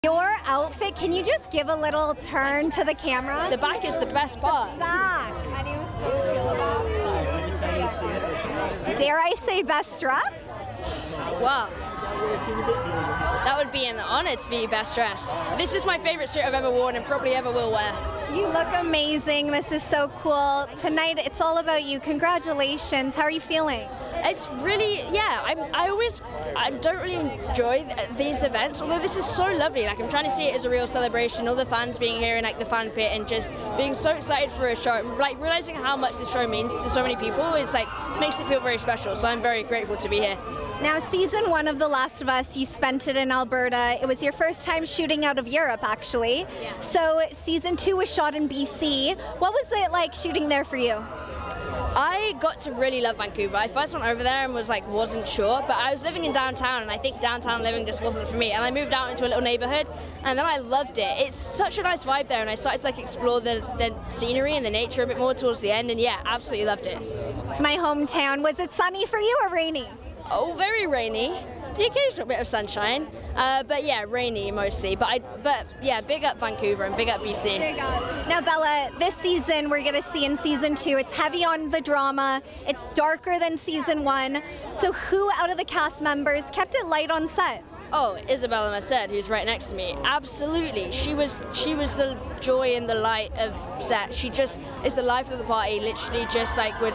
Your outfit, can you just give a little turn to the camera? The back is the best part. Back. And he was so chill about it. Dare I say best dressed? Wow. That would be an honor to be best dressed. This is my favorite suit I've ever worn and probably ever will wear. You look amazing. This is so cool. Tonight, it's all about you. Congratulations. How are you feeling? It's really, yeah, I don't really enjoy these events, although this is so lovely. Like, I'm trying to see it as a real celebration, all the fans being here in like the fan pit and just being so excited for a show, like realizing how much the show means to so many people. It's like, makes it feel very special, so I'm very grateful to be here. Now, season 1 of The Last of Us, you spent it in Alberta. It was your first time shooting out of Europe, actually. Yeah. So season 2 was shot in BC. What was it like shooting there for you? I got to really love Vancouver. I first went over there and wasn't sure, but I was living in downtown and I think downtown living just wasn't for me. And I moved out into a little neighborhood and then I loved it. It's such a nice vibe there and I started to like explore the scenery and the nature a bit more towards the end and yeah, absolutely loved it. It's my hometown. Was it sunny for you or rainy? Oh, very rainy. The occasional bit of sunshine, but yeah, rainy mostly. But yeah, big up Vancouver and big up BC. Big up. Now, Bella, this season we're gonna see in season 2. It's heavy on the drama. It's darker than season 1. So, who out of the cast members kept it light on set? Oh, Isabela Merced, who's right next to me. Absolutely, she was the joy and the light of set. She just is the life of the party. Literally, just like would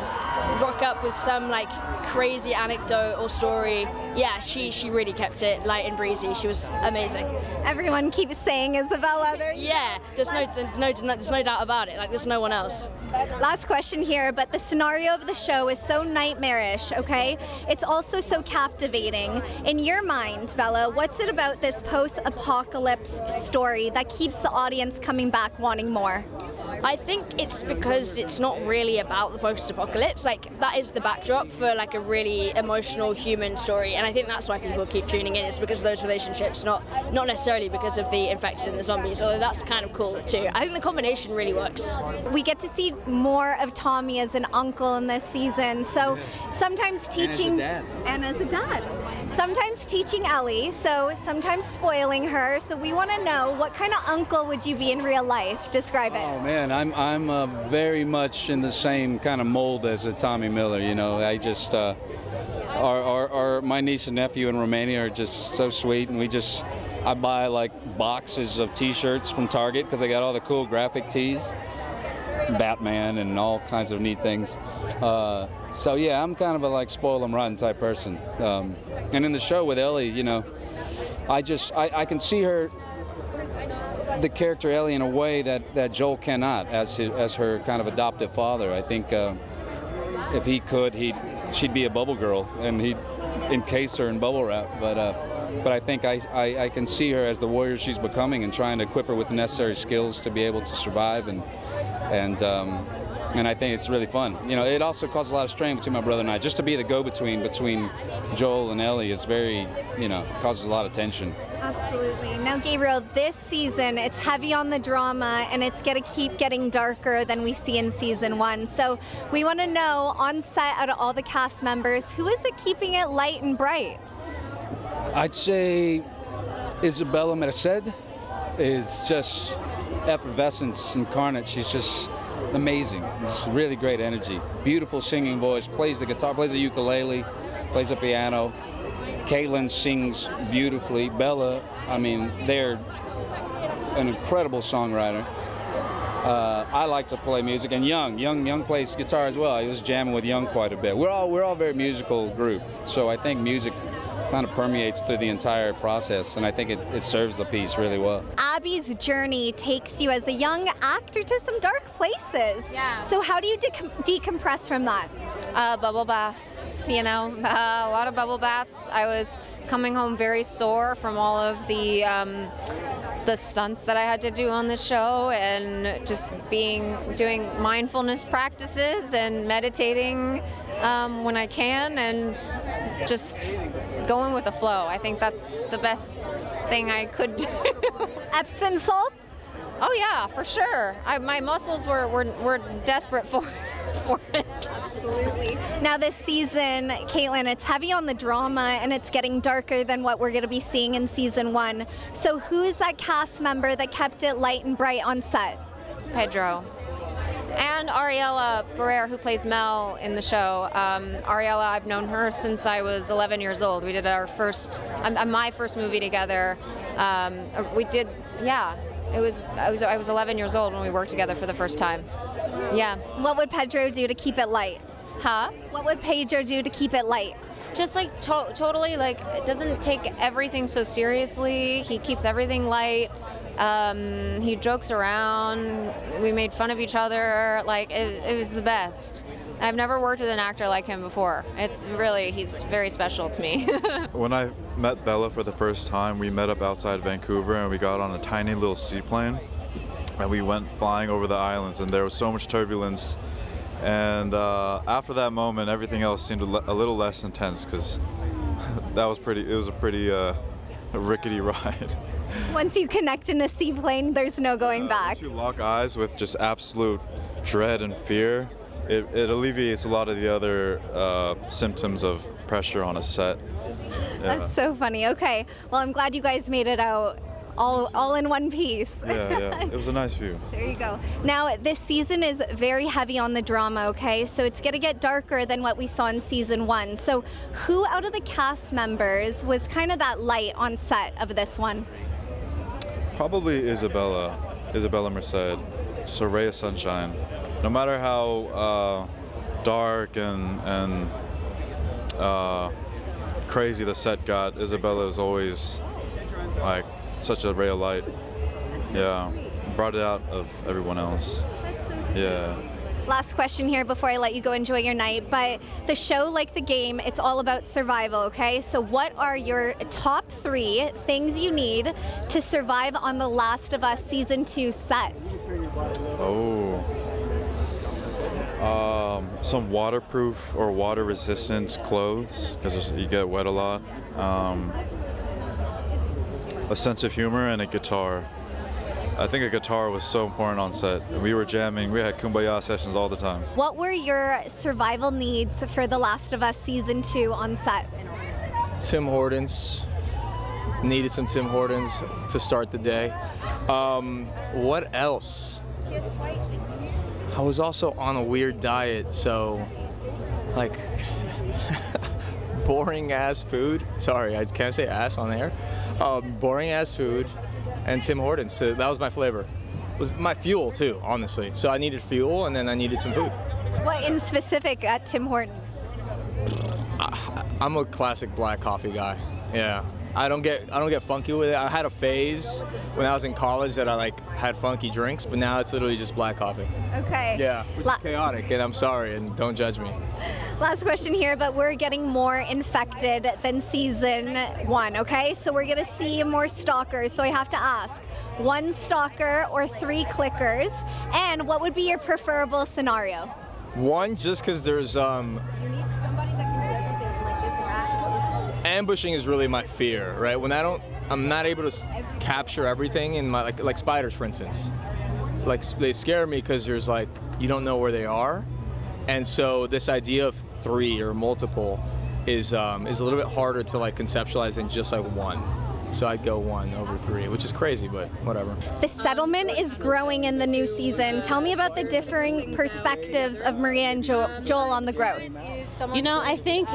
rock up with some like crazy anecdote or story. Yeah, she really kept it light and breezy. She was amazing. Everyone keeps saying Isabela. Yeah, there's no doubt about it. Like there's no one else. Last question here, but the scenario of the show is so nightmarish, okay? It's also so captivating. In your mind, Bella, what's it about this post-apocalypse story that keeps the audience coming back wanting more? I think it's because it's not really about the post-apocalypse. Like that is the backdrop for like a really emotional human story, and I think that's why people keep tuning in. It's because of those relationships, not necessarily because of the infected and the zombies. Although that's kind of cool too. I think the combination really works. We get to see more of Tommy as an uncle in this season. So sometimes teaching and as a dad. Sometimes teaching Ellie, so sometimes spoiling her. So we want to know, what kind of uncle would you be in real life? Describe it. Oh man, I'm very much in the same kind of mold as a Tommy Miller. You know, I just my niece and nephew in Romania are just so sweet, and I buy like boxes of T-shirts from Target because they got all the cool graphic tees, Batman and all kinds of neat things. So yeah, I'm kind of a like spoil them rotten type person. And in the show with Ellie, you know, I can see her, the character Ellie, in a way that Joel cannot as her kind of adoptive father. I think if he could, she'd be a bubble girl and he'd encase her in bubble wrap. But I think I can see her as the warrior she's becoming and trying to equip her with the necessary skills to be able to survive. And I think it's really fun. You know, it also causes a lot of strain between my brother and I. Just to be the go-between between Joel and Ellie is very, you know, causes a lot of tension. Absolutely. Now, Gabriel, this season, it's heavy on the drama, and it's going to keep getting darker than we see in season 1. So we want to know, on set, out of all the cast members, who is it keeping it light and bright? I'd say Isabela Merced is just effervescence incarnate. She's just amazing, just really great energy, beautiful singing voice, plays the guitar, plays the ukulele, plays the piano. Kaitlyn sings beautifully. Bella, I mean, they're an incredible songwriter. I like to play music, and Young plays guitar as well. I was jamming with Young quite a bit. We're all a very musical group, so I think music kind of permeates through the entire process, and I think it serves the piece really well. Abby's journey takes you as a young actor to some dark places. Yeah. So how do you decompress from that? Bubble baths, you know, a lot of bubble baths. I was coming home very sore from all of the stunts that I had to do on the show, and just doing mindfulness practices and meditating when I can, and just going with the flow. I think that's the best thing I could do. Epsom salts? Oh yeah, for sure. My muscles were desperate for for it. Absolutely. Now this season, Kaitlyn, it's heavy on the drama and it's getting darker than what we're going to be seeing in season 1. So who's that cast member that kept it light and bright on set? Pedro. And Ariella Barrera, who plays Mel in the show. Ariella, I've known her since I was 11 years old. We did our my first movie together. We did, yeah. I was 11 years old when we worked together for the first time. Yeah. What would Pedro do to keep it light? Huh? What would Pedro do to keep it light? Just like totally, like, it doesn't take everything so seriously. He keeps everything light. He jokes around. We made fun of each other. Like, it was the best. I've never worked with an actor like him before. He's very special to me. When I met Bella for the first time, we met up outside Vancouver and we got on a tiny little seaplane and we went flying over the islands, and there was so much turbulence. And after that moment, everything else seemed a little less intense because it was a pretty rickety ride. Once you connect in a seaplane, there's no going back. Once you lock eyes with just absolute dread and fear, it alleviates a lot of the other symptoms of pressure on a set. Yeah. That's so funny. Okay, well, I'm glad you guys made it out all in one piece. Yeah, it was a nice view. There you go. Now, this season is very heavy on the drama, okay? So it's going to get darker than what we saw in season 1. So who out of the cast members was kind of that light on set of this one? Probably Isabela Merced, just a ray of sunshine. No matter how dark and crazy the set got, Isabela is always like such a ray of light. Yeah, brought it out of everyone else. That's so sweet. Yeah. Last question here before I let you go enjoy your night, but the show, like the game, it's all about survival, okay? So what are your top 3 things you need to survive on The Last of Us Season 2 set? Some waterproof or water-resistant clothes, because you get wet a lot. A sense of humor and a guitar. I think a guitar was so important on set. We were jamming, we had kumbaya sessions all the time. What were your survival needs for The Last of Us Season 2 on set? Tim Hortons. Needed some Tim Hortons to start the day. What else? I was also on a weird diet, so like boring ass food. Sorry, I can't say ass on air. Boring ass food and Tim Hortons. So that was my flavor. It was my fuel too, honestly. So I needed fuel and then I needed some food. What in specific at Tim Hortons? I'm a classic black coffee guy. Yeah. I don't get funky with it. I had a phase when I was in college that I had funky drinks, but now it's literally just black coffee. Okay. Yeah, which is chaotic, and I'm sorry, and don't judge me. Last question here, but we're getting more infected than season 1, okay? So we're gonna see more stalkers, so I have to ask, 1 stalker or 3 clickers, and what would be your preferable scenario? 1, just because there's ambushing is really my fear, right? When I'm not able to capture everything in my, like spiders, for instance. Like, they scare me because there's you don't know where they are. And so this idea of 3 or multiple is a little bit harder to conceptualize than just 1. So I'd go 1 over 3, which is crazy, but whatever. The settlement is growing in the new season. Tell me about the differing perspectives of Maria and Joel on the growth. You know, I think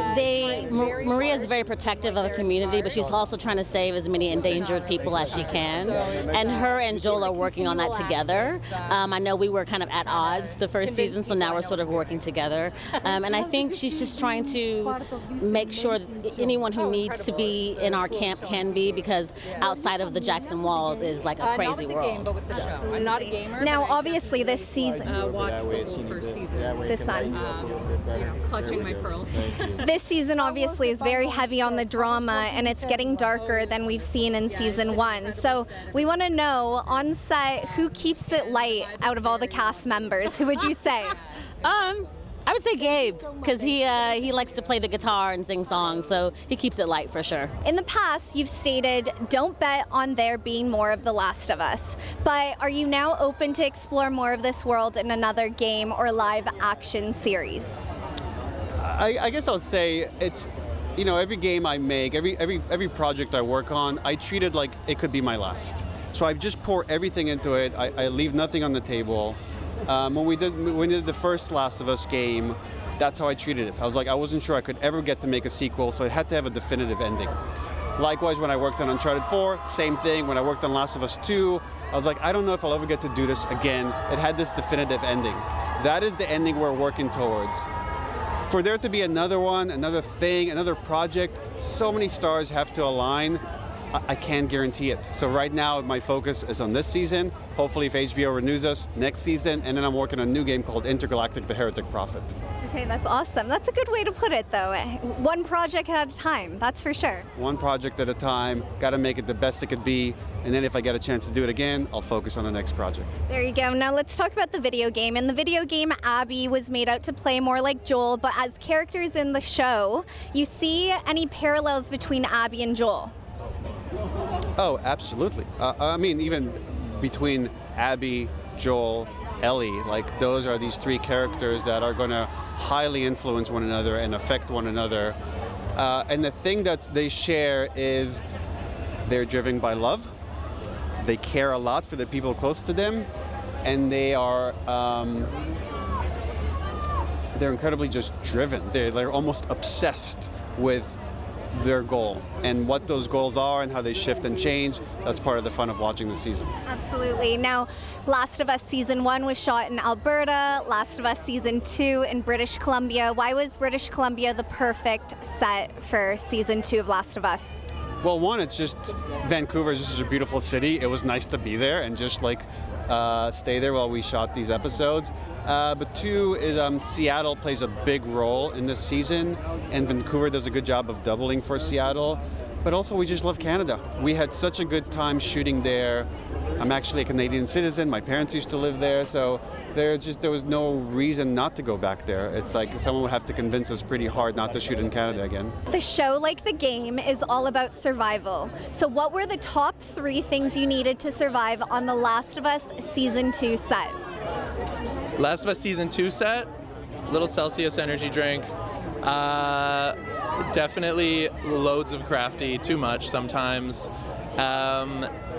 Maria is very protective of the community, but she's also trying to save as many endangered people as she can. And her and Joel are working on that together. I know we were kind of at odds the first season, so now we're sort of working together. And I think she's just trying to make sure that anyone who needs to be in our camp can be, because outside of the Jackson walls is a crazy world. I'm not a gamer. Now, obviously, this season, Watched the whole first season. this son. Clutching my pearls. This season obviously is very heavy on the drama, and it's getting darker than we've seen in season 1. So we want to know on set who keeps it light out of all the cast members. Who would you say? I would say Gabe, because he likes to play the guitar and sing songs, so he keeps it light for sure. In the past, you've stated, don't bet on there being more of The Last of Us. But are you now open to explore more of this world in another game or live action series? I guess I'll say it's, every game I make, every project I work on, I treat it like it could be my last. So I just pour everything into it. I leave nothing on the table. When we did the first Last of Us game, that's how I treated it. I was like, I wasn't sure I could ever get to make a sequel, so it had to have a definitive ending. Likewise, when I worked on Uncharted 4, same thing. When I worked on Last of Us 2, I was like, I don't know if I'll ever get to do this again. It had this definitive ending. That is the ending we're working towards. For there to be another one, another thing, another project, so many stars have to align. I can't guarantee it. So right now, my focus is on this season. Hopefully, if HBO renews us, next season, and then I'm working on a new game called Intergalactic: The Heretic Prophet. Okay, that's awesome. That's a good way to put it, though. One project at a time, that's for sure. One project at a time. Got to make it the best it could be. And then if I get a chance to do it again, I'll focus on the next project. There you go. Now let's talk about the video game. In the video game, Abby was made out to play more like Joel, but as characters in the show, you see any parallels between Abby and Joel? Oh, absolutely. I mean, even between Abby, Joel, Ellie, like those are these three characters that are going to highly influence one another and affect one another. And the thing that they share is they're driven by love. They care a lot for the people close to them, and they are they're incredibly just driven. They're almost obsessed with their goal, and what those goals are and how they shift and change. That's part of the fun of watching the season. Absolutely. Now, Last of Us Season 1 was shot in Alberta, Last of Us Season 2 in British Columbia. Why was British Columbia the perfect set for Season 2 of Last of Us? Well, one, it's just Vancouver is just a beautiful city. It was nice to be there and just like stay there while we shot these episodes. But two is Seattle plays a big role in this season, and Vancouver does a good job of doubling for Seattle. But also, we just love Canada. We had such a good time shooting there. I'm actually a Canadian citizen. My parents used to live there, so there was no reason not to go back there. It's like someone would have to convince us pretty hard not to shoot in Canada again. The show, like the game, is all about survival. So what were the top 3 things you needed to survive on the Last of Us Season 2 set? Last of Us Season 2 set, little Celsius energy drink. Definitely loads of crafty, too much sometimes.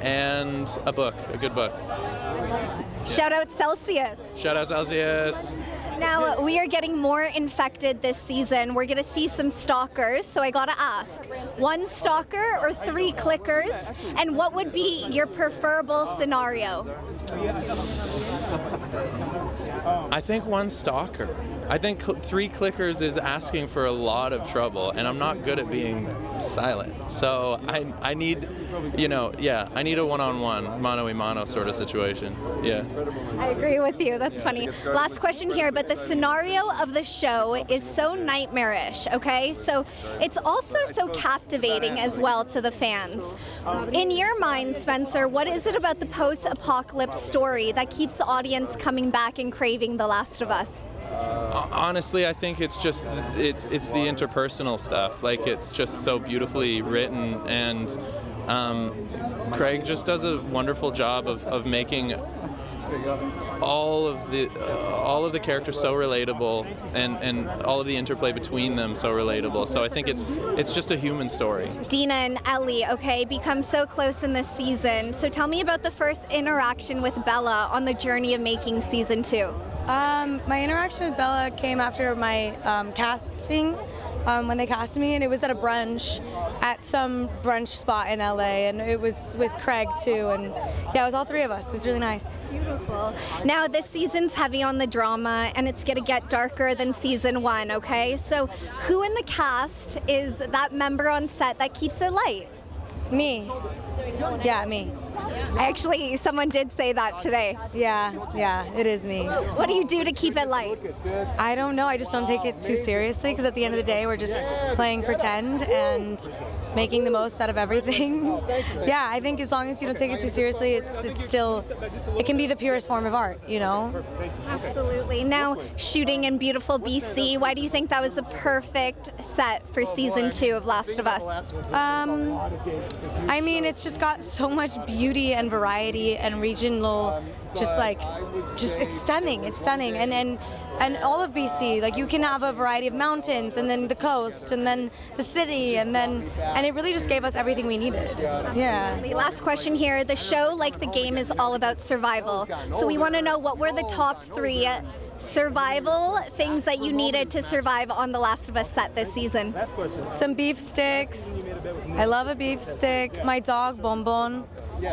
And a book, a good book. Shout out Celsius. Shout out Celsius. Now, we are getting more infected this season. We're going to see some stalkers, so I got to ask, 1 stalker or 3 clickers? And what would be your preferable scenario? I think 1 stalker. I think 3 clickers is asking for a lot of trouble, and I'm not good at being silent. So I need, I need a one-on-one, mano-a-mano sort of situation. Yeah. I agree with you. That's funny. Last question here, but the scenario of the show is so nightmarish, okay? So it's also so captivating as well to the fans. In your mind, Spencer, what is it about the post-apocalypse story that keeps the audience coming back and craving The Last of Us? Honestly, I think it's just it's the interpersonal stuff. Like, it's just so beautifully written, and Craig just does a wonderful job of making all of the characters so relatable, and all of the interplay between them so relatable. So I think it's just a human story. Dina and Ellie, okay, become so close in this season. So tell me about the first interaction with Bella on the journey of making Season 2. My interaction with Bella came after my casting, when they cast me, and it was at a brunch at some brunch spot in LA, and it was with Craig too, and yeah, it was all 3 of us. It was really nice. Beautiful. Now, this season's heavy on the drama, and it's going to get darker than Season 1, okay? So who in the cast is that member on set that keeps it light? Me. Yeah, me. Actually, someone did say that today. Yeah, it is me. What do you do to keep it light? I don't know. I just don't take it too seriously, because at the end of the day, we're just playing pretend, and making the most out of everything. Yeah, I think as long as you don't take it too seriously, it's still, it can be the purest form of art, you know? Absolutely. Now, shooting in beautiful BC, why do you think that was the perfect set for season 2 of Last of Us? I mean, it's just got so much beauty and variety and regional, it's stunning. It's stunning. And all of BC, like you can have a variety of mountains and then the coast and then the city and it really just gave us everything we needed. Yeah. The last question here. The show, like the game, is all about survival. So we want to know, what were the top 3 survival things that you needed to survive on the Last of Us set this season? Some beef sticks. I love a beef stick. My dog, Bonbon.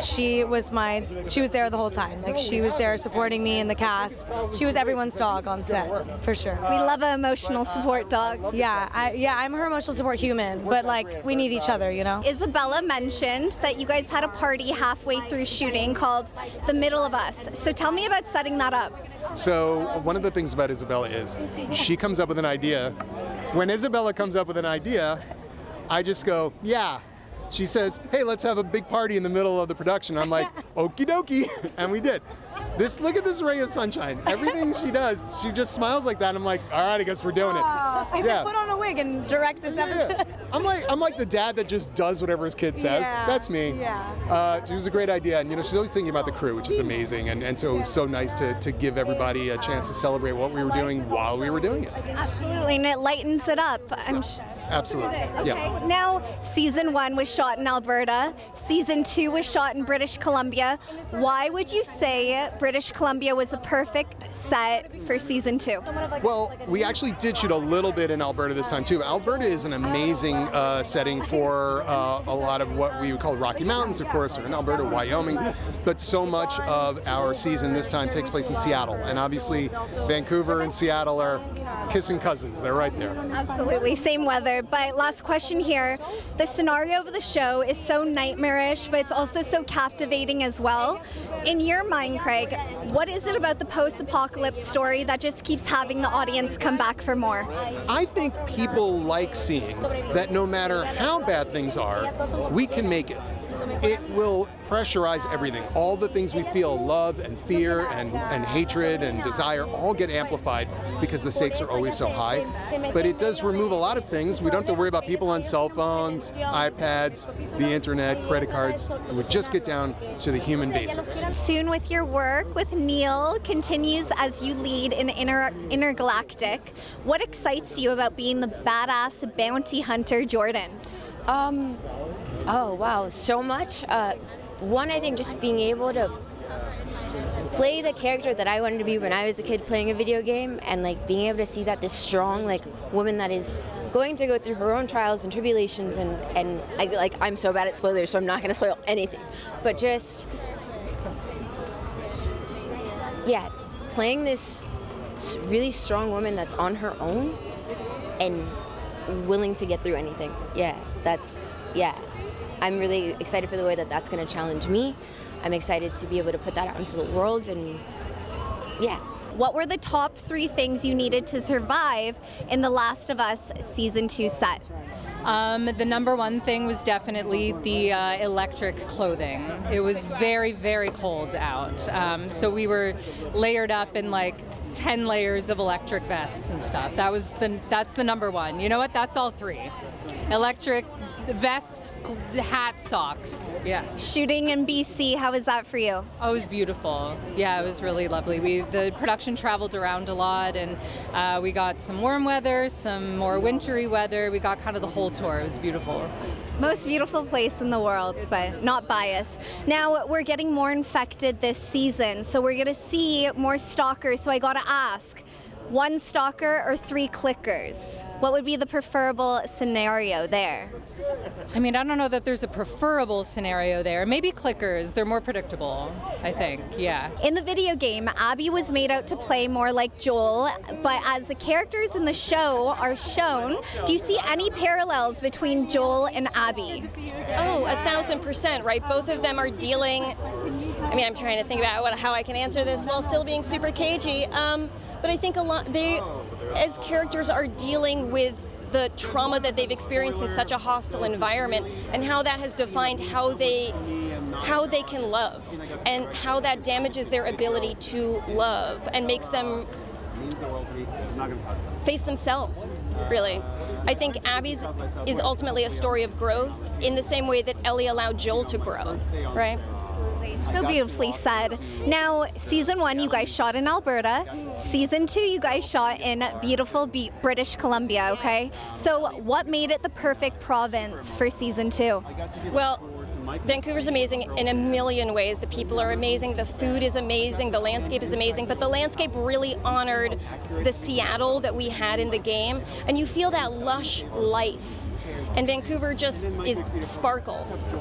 She was there the whole time. Like, she was there supporting me in the cast. She was everyone's dog on set, for sure. We love an emotional support dog. Yeah, I'm her emotional support human, but like, we need each other, you know? Isabela mentioned that you guys had a party halfway through shooting called The Middle of Us. So tell me about setting that up. So one of the things about Isabela is she comes up with an idea. When Isabela comes up with an idea, I just go, yeah. She says, hey, let's have a big party in the middle of the production. I'm like, okie dokie, and we did. Look at this ray of sunshine. Everything she does, she just smiles like that. And I'm like, all right, I guess we're doing it. I said, put on a wig and direct this episode. I'm like the dad that just does whatever his kid says. Yeah. That's me. Yeah. It was a great idea, and she's always thinking about the crew, which is amazing. And so it was so nice to give everybody a chance to celebrate what we were doing while we were doing it. Absolutely, and it lightens it up. Absolutely. Okay. Yeah. Now, season 1 was shot in Alberta. Season 2 was shot in British Columbia. Why would you say British Columbia was a perfect set for season 2? Well, we actually did shoot a little bit in Alberta this time too. Alberta is an amazing setting for a lot of what we would call Rocky Mountains, of course, or in Alberta, Wyoming. But so much of our season this time takes place in Seattle, and obviously Vancouver and Seattle are kissing cousins. They're right there. Absolutely, same weather. But last question here. The scenario of the show is so nightmarish, but it's also so captivating as well. In your mind, Craig, what is it about the post-apocalypse story that just keeps having the audience come back for more? I think people like seeing that no matter how bad things are, we can make it. It will pressurize everything. All the things we feel, love and fear and hatred and desire, all get amplified because the stakes are always so high. But it does remove a lot of things. We don't have to worry about people on cell phones, iPads, the internet, credit cards. And we just get down to the human basics. Soon with your work with Neil continues as you lead in Intergalactic. What excites you about being the badass bounty hunter Jordan? Oh wow, so much. One, I think just being able to play the character that I wanted to be when I was a kid playing a video game, and like being able to see that this strong woman that is going to go through her own trials and tribulations, and I'm so bad at spoilers, so I'm not going to spoil anything, but just playing this really strong woman that's on her own and willing to get through anything. I'm really excited for the way that that's going to challenge me. I'm excited to be able to put that out into the world, and What were the top 3 things you needed to survive in The Last of Us Season 2 set? The number one thing was definitely the electric clothing. It was very, very cold out. So we were layered up in 10 layers of electric vests and stuff. That's the number one. You know what? That's all 3. Electric vest, hat, socks. Yeah. Shooting in BC, how was that for you? Oh, it was beautiful. Yeah, it was really lovely. The production traveled around a lot, and we got some warm weather, some more wintry weather. We got kind of the whole tour. It was beautiful. Most beautiful place in the world, but not biased. Now, we're getting more infected this season, so we're going to see more stalkers. So I got to ask, 1 stalker or 3 clickers? What would be the preferable scenario there? I mean, I don't know that there's a preferable scenario there. Maybe clickers. They're more predictable, I think. Yeah. In the video game, Abby was made out to play more like Joel, but as the characters in the show are shown, do you see any parallels between Joel and Abby? Oh, 1,000%, right? Both of them are dealing, I'm trying to think about how I can answer this while still being super cagey. But I think they, as characters, are dealing with the trauma that they've experienced in such a hostile environment, and how that has defined how they can love, and how that damages their ability to love and makes them face themselves, really. I think Abby's is ultimately a story of growth in the same way that Ellie allowed Joel to grow, right? So beautifully said. Now, season 1, you guys shot in Alberta. Season 2, you guys shot in beautiful British Columbia, okay? So what made it the perfect province for season 2? Well, Vancouver's amazing in a million ways. The people are amazing, the food is amazing, the landscape is amazing, but the landscape really honored the Seattle that we had in the game, and you feel that lush life. And Vancouver just sparkles.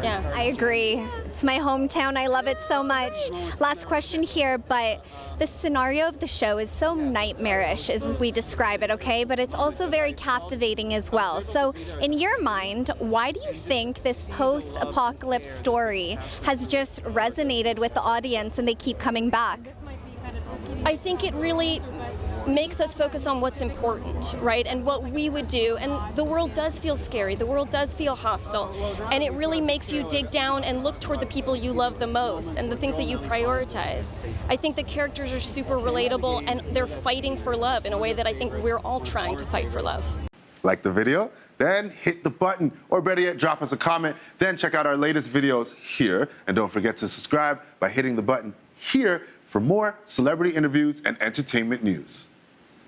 Yeah. I agree. It's my hometown. I love it so much. Last question here, but the scenario of the show is so nightmarish as we describe it, okay? But it's also very captivating as well. So in your mind, why do you think this post-apocalypse story has just resonated with the audience and they keep coming back? I think it really makes us focus on what's important, right? And what we would do. And the world does feel scary. The world does feel hostile. And it really makes you dig down and look toward the people you love the most and the things that you prioritize. I think the characters are super relatable, and they're fighting for love in a way that I think we're all trying to fight for love. Like the video? Then hit the button, or better yet, drop us a comment. Then check out our latest videos here. And don't forget to subscribe by hitting the button here for more celebrity interviews and entertainment news.